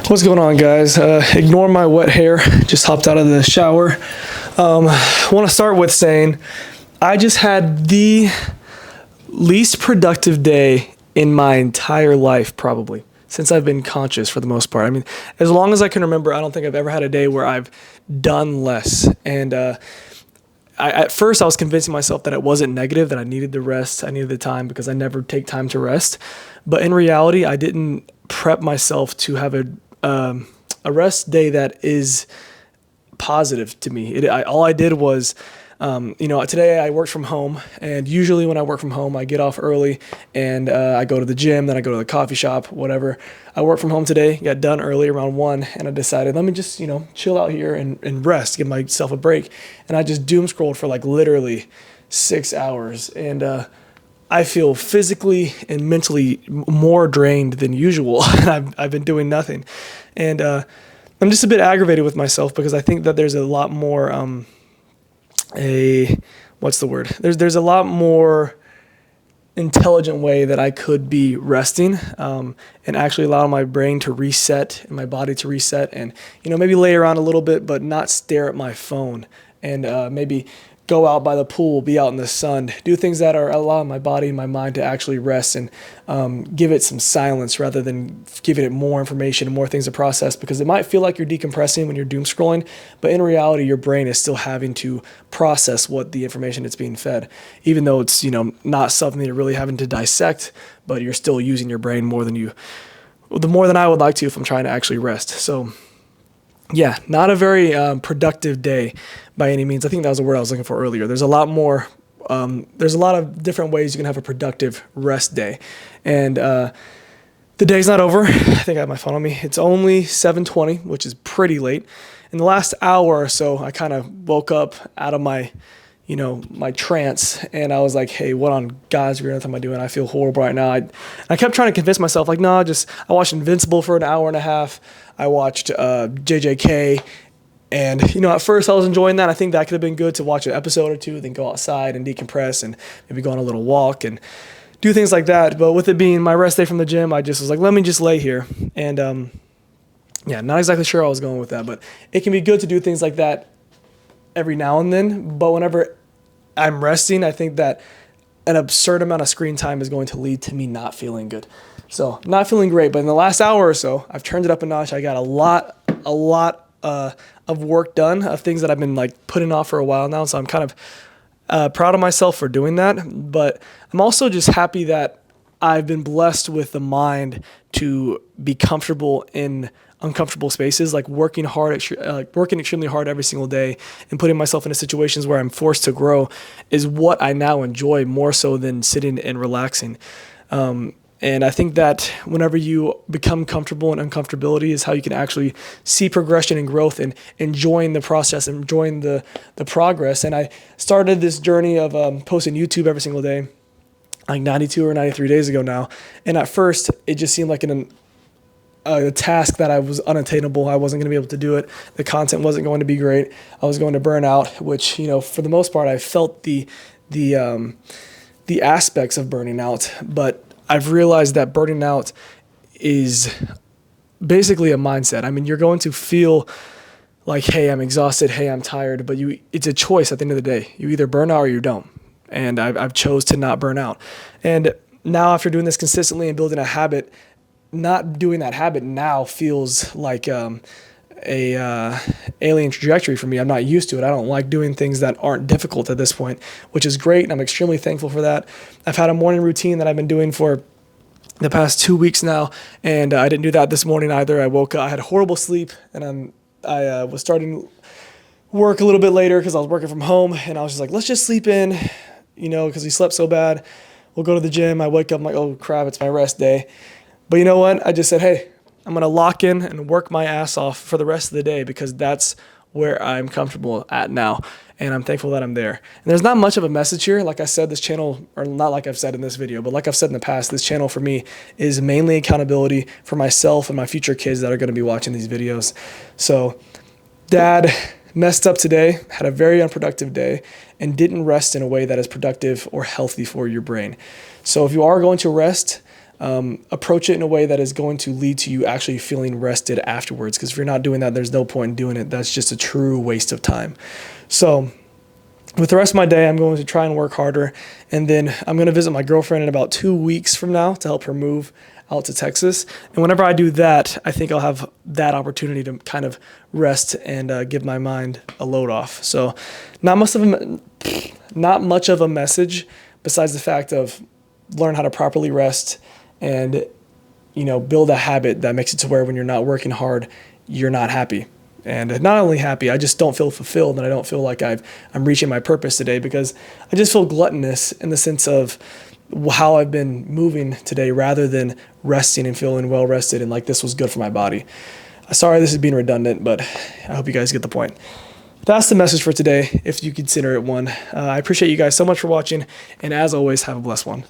What's going on, guys? Ignore my wet hair. Just hopped out of the shower. Want to start with saying I just had the least productive day in my entire life, probably, since I've been conscious for the most part. I mean, as long as I can remember, I don't think I've ever had a day where I've done less. And at first, I was convincing myself that it wasn't negative, that I needed the rest, I needed the time, because I never take time to rest. But in reality, I didn't prep myself to have a rest day that is positive to me. All I did was, today I worked from home, and usually when I work from home, I get off early and I go to the gym, then I go to the coffee shop, whatever. I worked from home today, got done early around 1, and I decided, let me just, chill out here and rest, give myself a break. And I just doom scrolled for like literally 6 hours. And I feel physically and mentally more drained than usual. I've been doing nothing. And I'm just a bit aggravated with myself because I think that there's a lot more, There's a lot more intelligent way that I could be resting and actually allow my brain to reset and my body to reset and, maybe lay around a little bit, but not stare at my phone and maybe go out by the pool, be out in the sun, do things that are allowing my body and my mind to actually rest and give it some silence rather than giving it more information and more things to process, because it might feel like you're decompressing when you're doom scrolling, but in reality, your brain is still having to process what the information it's being fed, even though it's, not something you're really having to dissect, but you're still using your brain more than I would like to if I'm trying to actually rest. So yeah, not a very productive day by any means. I think that was the word I was looking for earlier. There's a lot more, there's a lot of different ways you can have a productive rest day. And the day's not over. I think I have my phone on me. It's only 7:20, which is pretty late. In the last hour or so, I kind of woke up out of my trance, and I was like, hey, what on God's green earth am I doing? I feel horrible right now. I kept trying to convince myself, like, no, I watched Invincible for an hour and a half. I watched JJK, and, at first I was enjoying that. I think that could have been good to watch an episode or two, then go outside and decompress and maybe go on a little walk and do things like that. But with it being my rest day from the gym, I just was like, let me just lay here. And, not exactly sure I was going with that, but it can be good to do things like that every now and then. But whenever I'm resting, I think that an absurd amount of screen time is going to lead to me not feeling good. So not feeling great, but in the last hour or so, I've turned it up a notch. I got a lot of work done, of things that I've been like putting off for a while now. So I'm kind of proud of myself for doing that. But I'm also just happy that I've been blessed with the mind to be comfortable in uncomfortable spaces, like working extremely hard every single day and putting myself into situations where I'm forced to grow is what I now enjoy more so than sitting and relaxing. And I think that whenever you become comfortable in uncomfortability is how you can actually see progression and growth and enjoying the process, enjoying the progress. And I started this journey of posting YouTube every single day, like 92 or 93 days ago now. And at first, it just seemed like a task that I was unattainable. I wasn't going to be able to do it. The content wasn't going to be great. I was going to burn out, which, for the most part, I felt the aspects of burning out, but I've realized that burning out is basically a mindset. I mean, you're going to feel like, hey, I'm exhausted. Hey, I'm tired. But it's a choice at the end of the day. You either burn out or you don't. And I've chose to not burn out. And now after doing this consistently and building a habit, not doing that habit now feels like a alien trajectory for me. I'm not used to it. I don't like doing things that aren't difficult at this point, which is great, and I'm extremely thankful for that. I've had a morning routine that I've been doing for the past 2 weeks now, and I didn't do that this morning either. I woke up, I had horrible sleep, and I was starting work a little bit later because I was working from home, and I was just like, let's just sleep in, because we slept so bad. We'll go to the gym. I wake up, I'm like, oh crap, it's my rest day. But you know what? I just said, hey, I'm going to lock in and work my ass off for the rest of the day because that's where I'm comfortable at now. And I'm thankful that I'm there. And there's not much of a message here. Like I said, this channel, or not like I've said in this video, but like I've said in the past, this channel for me is mainly accountability for myself and my future kids that are going to be watching these videos. So Dad messed up today, had a very unproductive day, and didn't rest in a way that is productive or healthy for your brain. So if you are going to rest, approach it in a way that is going to lead to you actually feeling rested afterwards. Because if you're not doing that, there's no point in doing it. That's just a true waste of time. So with the rest of my day, I'm going to try and work harder. And then I'm going to visit my girlfriend in about 2 weeks from now to help her move out to Texas. And whenever I do that, I think I'll have that opportunity to kind of rest and give my mind a load off. So not much of a message besides the fact of learn how to properly rest and, build a habit that makes it to where when you're not working hard, you're not happy. And not only happy, I just don't feel fulfilled, and I don't feel like I'm reaching my purpose today, because I just feel gluttonous in the sense of how I've been moving today rather than resting and feeling well rested and like this was good for my body. Sorry this is being redundant, but I hope you guys get the point. That's the message for today, if you consider it one. I appreciate you guys so much for watching, and as always, have a blessed one.